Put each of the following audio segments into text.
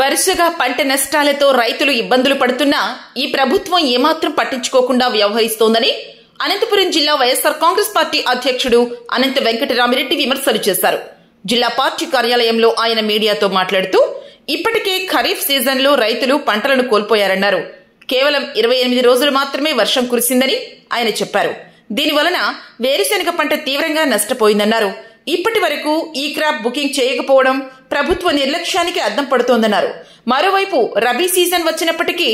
వరుసగా పంట నష్టాలతో రైతులు ఇబ్బందులు పడుతున్నా ఈ ప్రభుత్వం ఏమాత్రం పట్టించుకోకుండా వ్యవహరిస్తోందని అనంతపురం జిల్లా వైఎస్ఆర్ కాంగ్రెస్ పార్టీ అధ్యక్షుడు అనంత వెంకటరామిరెడ్డి విమర్శలు చేశారు. జిల్లా పార్టీ కార్యాలయంలో ఆయన మీడియాతో మాట్లాడుతూ ఇప్పటికే ఖరీఫ్ సీజన్లో రైతులు పంటలను కోల్పోయారన్నారు. కేవలం 28 రోజులు మాత్రమే వర్షం కురిసిందని ఆయన చెప్పారు. దీనివలన వేరుశెనగ పంట తీవ్రంగా నష్టపోయిందన్నారు. ఇప్పటి వరకు ఈ క్రాప్ బుకింగ్ చేయకపోవడం ప్రభుత్వ నిర్లక్ష్యానికి అద్దం పడుతోందన్నారు. మరోవైపు రబీ సీజన్ వచ్చినప్పటికీ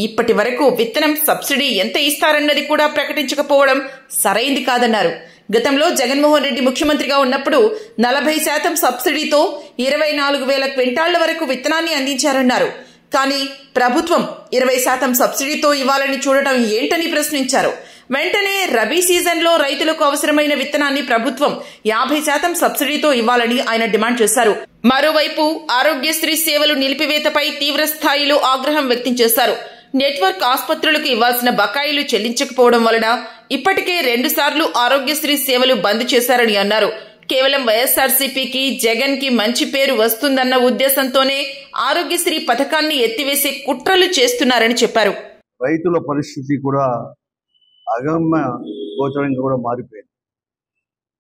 ఇప్పటి వరకు విత్తనం సబ్సిడీ ఎంత ఇస్తారన్నది కూడా ప్రకటించకపోవడం సరైంది కాదన్నారు. గతంలో జగన్మోహన్ రెడ్డి ముఖ్యమంత్రిగా ఉన్నప్పుడు 40% సబ్సిడీతో 24,000 క్వింటాళ్ల వరకు విత్తనాన్ని అందించారన్నారు. కానీ ప్రభుత్వం 20% సబ్సిడీతో ఇవ్వాలని చూడటం ఏంటని ప్రశ్నించారు. వెంటనే రబీ సీజన్లో రైతులకు అవసరమైన విత్తనాన్ని ప్రభుత్వం 50% సబ్సిడీతో ఇవ్వాలని ఆయన డిమాండ్ చేశారు. మరోవైపు ఆరోగ్యశ్రీ సేవలు నిలిపివేతపై తీవ్ర స్థాయిలో ఆగ్రహం వ్యక్తం చేశారు. నెట్వర్క్ ఆసుపత్రులకు ఇవ్వాల్సిన బకాయిలు చెల్లించకపోవడం వలన ఇప్పటికే 2 సార్లు ఆరోగ్యశ్రీ సేవలు బంద్ చేశారని అన్నారు. కేవలం వైఎస్ఆర్సీపీకి జగన్ కి మంచి పేరు వస్తుందన్న ఉద్దేశంతోనే ఆరోగ్యశ్రీ పథకాన్ని ఎత్తివేసే కుట్రలు చేస్తున్నారని చెప్పారు. రైతుల పరిస్థితి కూడా అగమ్య గోచరంగా కూడా మారిపోయింది.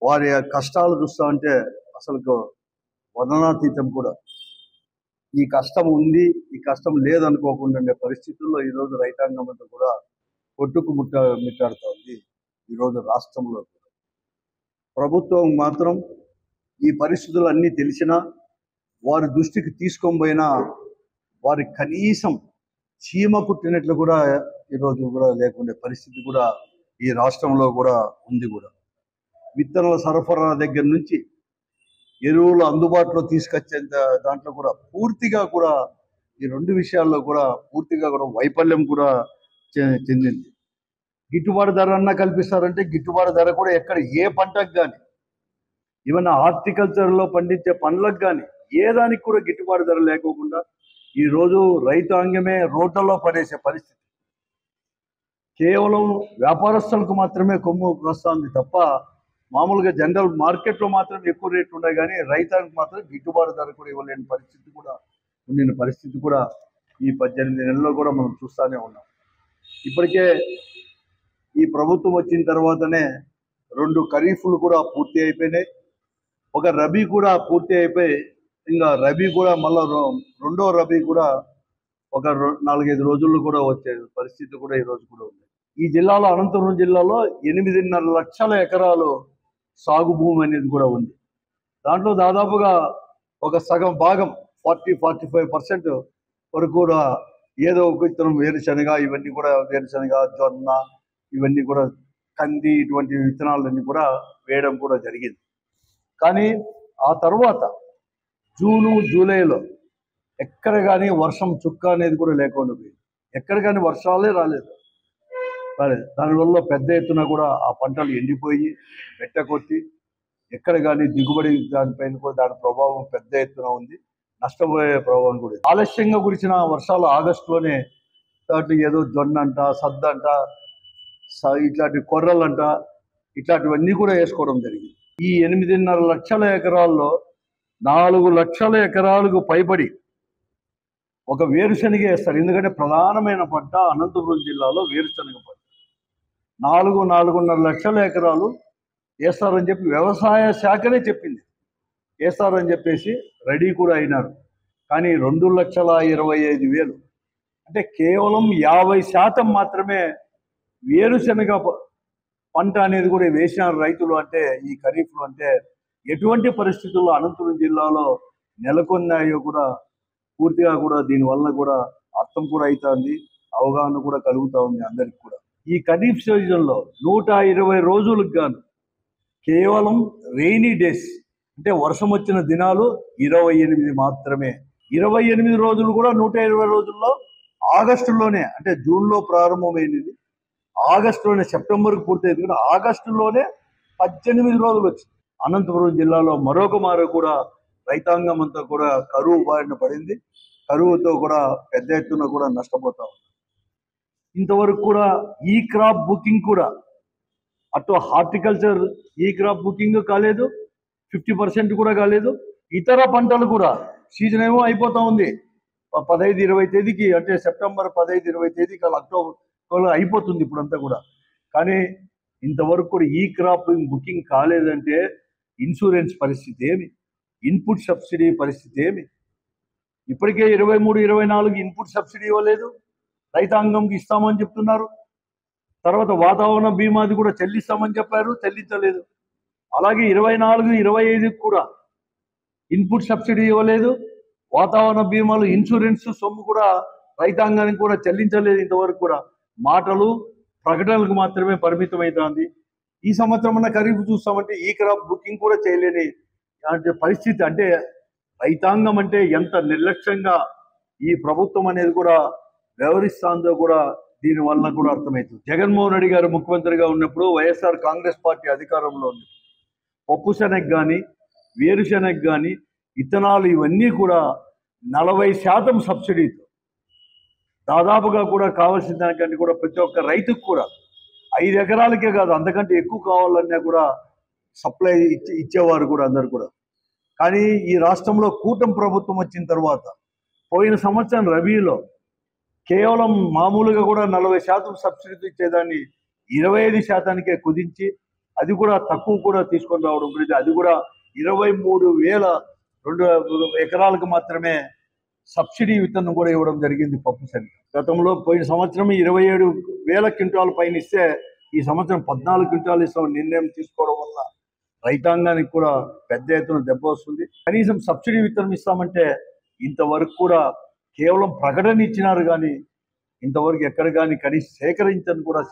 వారి కష్టాలు చూస్తా ఉంటే అసలు వర్ణనాతీతం కూడా. ఈ కష్టం ఉంది, ఈ కష్టం లేదనుకోకుండా ఉండే పరిస్థితుల్లో ఈరోజు రైతాంగం అంతా కూడా మిట్టాడుతోంది. ఈరోజు రాష్ట్రంలో ప్రభుత్వం మాత్రం ఈ పరిస్థితులు అన్నీ తెలిసినా వారి దృష్టికి తీసుకొని పోయినా వారి కనీసం చీమ కుట్టినట్లు కూడా ఈరోజు కూడా లేకుండే పరిస్థితి కూడా ఈ రాష్ట్రంలో కూడా ఉంది. కూడా విత్తనాల సరఫరా దగ్గర నుంచి ఎరువులు అందుబాటులో తీసుకొచ్చేంత దాంట్లో కూడా పూర్తిగా కూడా ఈ 2 విషయాల్లో కూడా పూర్తిగా కూడా వైఫల్యం కూడా చెందింది. గిట్టుబాటు ధర అన్నా కల్పిస్తారంటే గిట్టుబాటు ధర కూడా ఎక్కడ ఏ పంటకు కానీ, ఈవెన్ హార్టికల్చర్లో పండించే పండ్లకు కానీ ఏ దానికి కూడా గిట్టుబాటు ధర లేకోకుండా ఈరోజు రైతాంగమే రోడ్లలో పడేసే పరిస్థితి. కేవలం వ్యాపారస్తులకు మాత్రమే కొమ్ము వస్తుంది తప్ప మామూలుగా జనరల్ మార్కెట్లో మాత్రం ఎక్కువ రేట్లు ఉన్నాయి, కానీ రైతానికి మాత్రం గిట్టుబాటు ధర కూడా ఇవ్వలేని పరిస్థితి కూడా ఉండిన పరిస్థితి కూడా ఈ 18 నెలల్లో కూడా మనం చూస్తూనే ఉన్నాం. ఇప్పటికే ఈ ప్రభుత్వం వచ్చిన తర్వాతనే 2 ఖరీఫ్లు కూడా పూర్తి అయిపోయినాయి. ఒక రబీ కూడా పూర్తి అయిపోయి ఇంకా రబీ కూడా మళ్ళీ 2వ రబీ కూడా ఒక 4-5 రోజుల్లో కూడా వచ్చే పరిస్థితి కూడా ఈరోజు కూడా ఉంది. ఈ జిల్లాలో అనంతపురం జిల్లాలో 8.5 లక్షల ఎకరాలు సాగు భూమి అనేది కూడా ఉంది. దాంట్లో దాదాపుగా ఒక సగం భాగం 40-45% వరకు కూడా ఏదో ఒక విత్తనం వేరుశనగ, ఇవన్నీ కూడా వేరుశనగ, జొన్న, ఇవన్నీ కూడా కంది, ఇటువంటి విత్తనాలన్నీ కూడా వేయడం కూడా జరిగింది. కానీ ఆ తర్వాత జూను జూలైలో ఎక్కడ కానీ వర్షం చుక్క అనేది కూడా లేకుండా పోయింది. ఎక్కడ కానీ వర్షాలే రాలేదు. దానివల్ల పెద్ద ఎత్తున కూడా ఆ పంటలు ఎండిపోయి పెట్టకొట్టి ఎక్కడ కానీ దిగుబడి దానిపైన కూడా దాని ప్రభావం పెద్ద ఎత్తున ఉంది. నష్టపోయే ప్రభావం కూడా. ఆలస్యంగా కురిసిన వర్షాలు ఆగస్టులోనే దాంట్లో ఏదో జొన్న అంట, సద్ద అంట, ఇట్లాంటి కొర్రలంట, ఇట్లాంటివన్నీ కూడా వేసుకోవడం జరిగింది. ఈ 8.5 లక్షల ఎకరాల్లో 4 లక్షల ఎకరాలకు పైబడి ఒక వేరుశనగ వేస్తారు. ఎందుకంటే ప్రధానమైన పంట అనంతపురం జిల్లాలో వేరుశనగ పంట. 4-4.5 లక్షల ఎకరాలు వేస్తారని చెప్పి వ్యవసాయ శాఖనే చెప్పింది. వేస్తారని చెప్పేసి రెడీ కూడా అయినారు. కానీ 2,25,000 అంటే కేవలం 50% మాత్రమే వేరుశనగ పంట అనేది కూడా వేసిన రైతులు. అంటే ఈ ఖరీఫ్లు అంటే ఎటువంటి పరిస్థితుల్లో అనంతపురం జిల్లాలో నెలకొన్నాయో కూడా పూర్తిగా కూడా దీనివల్ల కూడా అర్థం కూడా అవుతుంది, అవగాహన కూడా కలుగుతూ ఉంది అందరికి కూడా. ఈ ఖరీఫ్ సీజన్లో 120 రోజులకు గాను కేవలం రెయినీ డేస్ అంటే వర్షం వచ్చిన దినాలు 28 మాత్రమే. 28 రోజులు కూడా 120 రోజుల్లో ఆగస్టులోనే, అంటే జూన్లో ప్రారంభమైనది ఆగస్టులోనే, సెప్టెంబర్కి పూర్తయింది కూడా ఆగస్టులోనే 18 రోజులు వచ్చింది. అనంతపురం జిల్లాలో మరొక మారు కూడా రైతాంగం అంతా కూడా కరువు బారిన పడింది. కరువుతో కూడా పెద్ద ఎత్తున కూడా నష్టపోతా ఉంది. ఇంతవరకు కూడా ఈ క్రాప్ బుకింగ్ కూడా అటు హార్టికల్చర్ ఈ క్రాప్ బుకింగ్ కాలేదు, 50% కూడా కాలేదు. ఇతర పంటలు కూడా సీజన్ ఏమో అయిపోతా ఉంది, 15-20 తేదీకి, అంటే సెప్టెంబర్ 15-20 తేదీకి అలా అక్టోబర్ అయిపోతుంది ఇప్పుడంతా కూడా. కానీ ఇంతవరకు కూడా ఈ క్రాప్ బుకింగ్ కాలేదంటే ఇన్సూరెన్స్ పరిస్థితి ఏమి, ఇన్పుట్ సబ్సిడీ పరిస్థితి ఏమి? ఇప్పటికే 23-24 ఇన్పుట్ సబ్సిడీ ఇవ్వలేదు, రైతాంగంకి ఇస్తామని చెప్తున్నారు. తర్వాత వాతావరణ బీమాది కూడా చెల్లిస్తామని చెప్పారు, చెల్లించలేదు. అలాగే 24-25 కూడా ఇన్పుట్ సబ్సిడీ ఇవ్వలేదు, వాతావరణ బీమాలు ఇన్సూరెన్స్ సొమ్ము కూడా రైతాంగానికి కూడా చెల్లించలేదు. ఇంతవరకు కూడా మాటలు ప్రకటనలకు మాత్రమే పరిమితమవుతుంది. ఈ సంవత్సరం ఖరీఫ్ చూస్తామంటే ఈ క్రాప్ బుకింగ్ కూడా చేయలేని పరిస్థితి. అంటే రైతాంగం అంటే ఎంత నిర్లక్ష్యంగా ఈ ప్రభుత్వం అనేది కూడా వ్యవహరిస్తుందో కూడా దీని వలన కూడా అర్థమవుతుంది. జగన్మోహన్ రెడ్డి గారు ముఖ్యమంత్రిగా ఉన్నప్పుడు వైఎస్ఆర్ కాంగ్రెస్ పార్టీ అధికారంలో ఉంది. పప్పు శనగ కానీ, వేరుశనగ కానీ, ఇత్తనాలు ఇవన్నీ కూడా 40% సబ్సిడీతో దాదాపుగా కూడా కావాల్సిన దానికంటే కూడా ప్రతి ఒక్క రైతుకు కూడా 5 ఎకరాలకే కాదు అంతకంటే ఎక్కువ కావాలన్నా కూడా సప్లై ఇచ్చేవారు కూడా అందరు కూడా. కానీ ఈ రాష్ట్రంలో కూటమి ప్రభుత్వం వచ్చిన తర్వాత పోయిన సంవత్సరం రబీలో కేవలం మామూలుగా కూడా 40% సబ్సిడీతో ఇచ్చేదాన్ని 25%కే కుదించి, అది కూడా తక్కువ కూడా తీసుకొని రావడం గురించి, అది కూడా 23,200 ఎకరాలకు మాత్రమే సబ్సిడీ విత్తనం కూడా ఇవ్వడం జరిగింది పప్పు శనగ. గతంలో పోయిన సంవత్సరం 27,000 క్వింటాల పైన ఇస్తే ఈ సంవత్సరం 14 క్వింటాలు ఇస్తామని నిర్ణయం తీసుకోవడం వల్ల రైతాంగానికి కూడా పెద్ద ఎత్తున దెబ్బ వస్తుంది. కనీసం సబ్సిడీ విత్తనం ఇస్తామంటే ఇంతవరకు కూడా కేవలం ప్రకటన ఇచ్చినారు, కానీ ఇంతవరకు ఎక్కడ కానీ కనీసం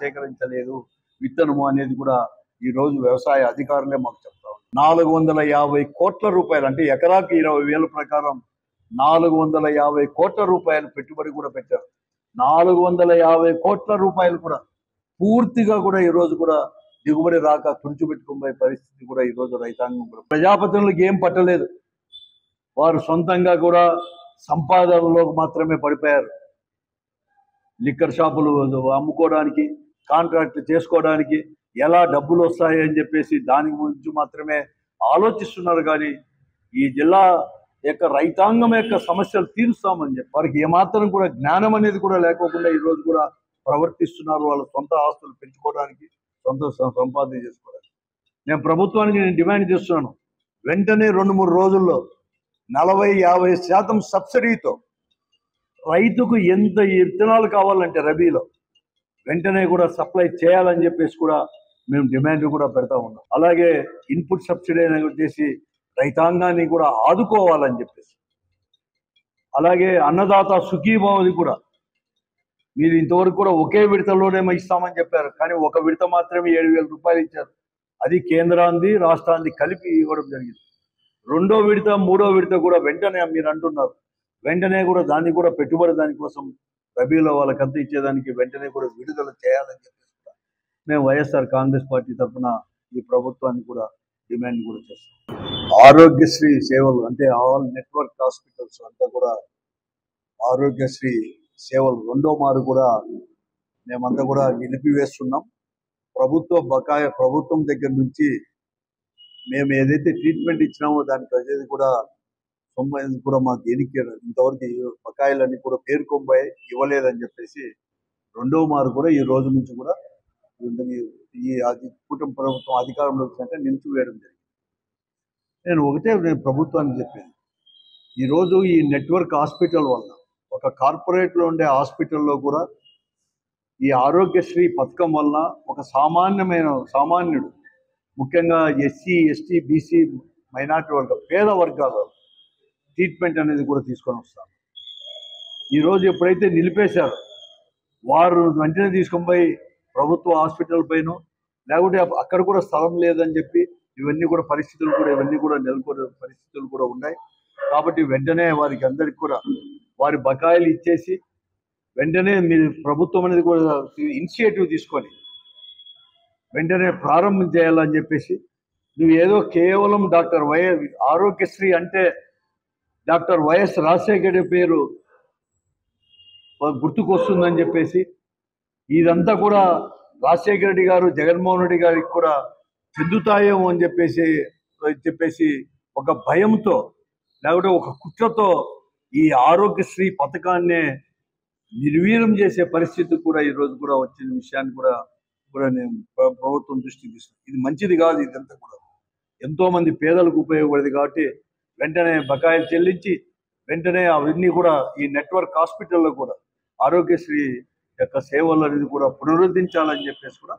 సేకరించలేదు విత్తనము అనేది కూడా ఈరోజు వ్యవసాయ అధికారులే మాకు చెప్తారు. 450 కోట్ల రూపాయలు, అంటే ఎకరాకి 20,000 ప్రకారం 450 కోట్ల రూపాయలు పెట్టుబడి కూడా పెట్టారు. 450 కోట్ల రూపాయలు కూడా పూర్తిగా కూడా ఈరోజు కూడా దిగుబడి రాక తుడిచిపెట్టుకునే పరిస్థితి కూడా ఈరోజు రైతాంగం కూడా. ప్రజాప్రతినిధులకు ఏం పట్టలేదు, వారు సొంతంగా కూడా సంపాదనలో మాత్రమే పడిపోయారు. లిక్కర్ షాపులు అమ్ముకోవడానికి, కాంట్రాక్ట్ చేసుకోవడానికి, ఎలా డబ్బులు వస్తాయి అని చెప్పేసి దాని గురించి మాత్రమే ఆలోచిస్తున్నారు. కానీ ఈ జిల్లా యొక్క రైతాంగం యొక్క సమస్యలు తీరుస్తామని చెప్పి వారికి ఏమాత్రం కూడా జ్ఞానం అనేది కూడా లేకోకుండా ఈరోజు కూడా ప్రవర్తిస్తున్నారు. వాళ్ళ సొంత ఆస్తులు పెంచుకోవడానికి, సొంత సంపాదన చేసుకోవడానికి. నేను ప్రభుత్వానికి డిమాండ్ చేస్తున్నాను, వెంటనే 2-3 రోజుల్లో 40-50% సబ్సిడీతో రైతుకు ఎంత విత్తనాలు కావాలంటే రబీలో వెంటనే కూడా సప్లై చేయాలని చెప్పేసి కూడా మేము డిమాండ్ కూడా పెడతా ఉన్నాం. అలాగే ఇన్పుట్ సబ్సిడీ అనేది చేసి రైతాంగాన్ని కూడా ఆదుకోవాలని చెప్పేసి, అలాగే అన్నదాత సుఖీభావది కూడా మీరు ఇంతవరకు కూడా ఒకే విడతలోనే ఇస్తామని చెప్పారు, కానీ ఒక విడత మాత్రమే 7,000 రూపాయలు ఇచ్చారు. అది కేంద్రాన్ని రాష్ట్రాన్ని కలిపి ఇవ్వడం జరిగింది. 2వ విడత 3వ విడత కూడా వెంటనే మీరు అంటున్నారు, వెంటనే కూడా దాన్ని కూడా పెట్టుబడి దానికోసం రబీలో వాళ్ళకంతా ఇచ్చేదానికి వెంటనే కూడా విడుదల చేయాలని చెప్పేసి మేము వైఎస్ఆర్ కాంగ్రెస్ పార్టీ తరఫున ఈ ప్రభుత్వాన్ని కూడా డిమాండ్ కూడా చేస్తాం. ఆరోగ్యశ్రీ సేవలు అంటే ఆల్ నెట్వర్క్ హాస్పిటల్స్ అంతా కూడా ఆరోగ్యశ్రీ సేవలు 2వ మారు కూడా మేమంతా కూడా నిలిపివేస్తున్నాం. ప్రభుత్వం దగ్గర నుంచి మేము ఏదైతే ట్రీట్మెంట్ ఇచ్చినామో దానికి అదేది కూడా కూడా మాకు దేనికి ఇంతవరకు బకాయిలన్నీ కూడా పేర్కొంబాయి ఇవ్వలేదని చెప్పేసి 2వ మారు కూడా ఈ రోజు నుంచి కూడా ఈ కూటమి ప్రభుత్వం అధికారంలో వచ్చినాక నిలిచివేయడం జరిగింది. నేను ప్రభుత్వానికి చెప్పేది, ఈరోజు ఈ నెట్వర్క్ హాస్పిటల్ వల్ల ఒక కార్పొరేట్లో ఉండే హాస్పిటల్లో కూడా ఈ ఆరోగ్యశ్రీ పథకం వల్ల ఒక సామాన్యుడు ముఖ్యంగా ఎస్సీ, ఎస్టీ, బీసీ, మైనార్టీ పేద వర్గాల ట్రీట్మెంట్ అనేది కూడా తీసుకొని వస్తారు. ఈరోజు ఎప్పుడైతే నిలిపేశారో వారు వెంటనే తీసుకొని పోయి ప్రభుత్వ హాస్పిటల్ పైన, లేకుంటే అక్కడ కూడా స్థలం లేదని చెప్పి ఇవన్నీ కూడా నెలకొనే పరిస్థితులు కూడా ఉన్నాయి. కాబట్టి వెంటనే వారికి అందరికి కూడా వారి బకాయిలు ఇచ్చేసి వెంటనే మీరు ప్రభుత్వం అనేది కూడా ఇనిషియేటివ్ తీసుకొని వెంటనే ప్రారంభం చేయాలని చెప్పేసి, నువ్వు ఏదో కేవలం ఆరోగ్యశ్రీ అంటే డాక్టర్ వైఎస్ రాజశేఖర పేరు గుర్తుకొస్తుందని చెప్పేసి, ఇదంతా కూడా రాజశేఖర రెడ్డి గారు, జగన్మోహన్ రెడ్డి గారికి కూడా చెందుతాయేమో అని చెప్పేసి ఒక భయంతో లేకపోతే ఒక కుట్రతో ఈ ఆరోగ్యశ్రీ పథకాన్నే నిర్వీర్యం చేసే పరిస్థితి కూడా ఈ రోజు కూడా వచ్చిన విషయాన్ని కూడా నేను ప్రభుత్వం దృష్టికి తీసుకున్నాను. ఇది మంచిది కాదు. ఇదంతా కూడా ఎంతో మంది పేదలకు ఉపయోగపడేది కాబట్టి వెంటనే బకాయిలు చెల్లించి వెంటనే అవన్నీ కూడా ఈ నెట్వర్క్ హాస్పిటల్లో కూడా ఆరోగ్యశ్రీ యొక్క సేవలు అనేది కూడా పునరుద్ధరించాలని చెప్పేసి కూడా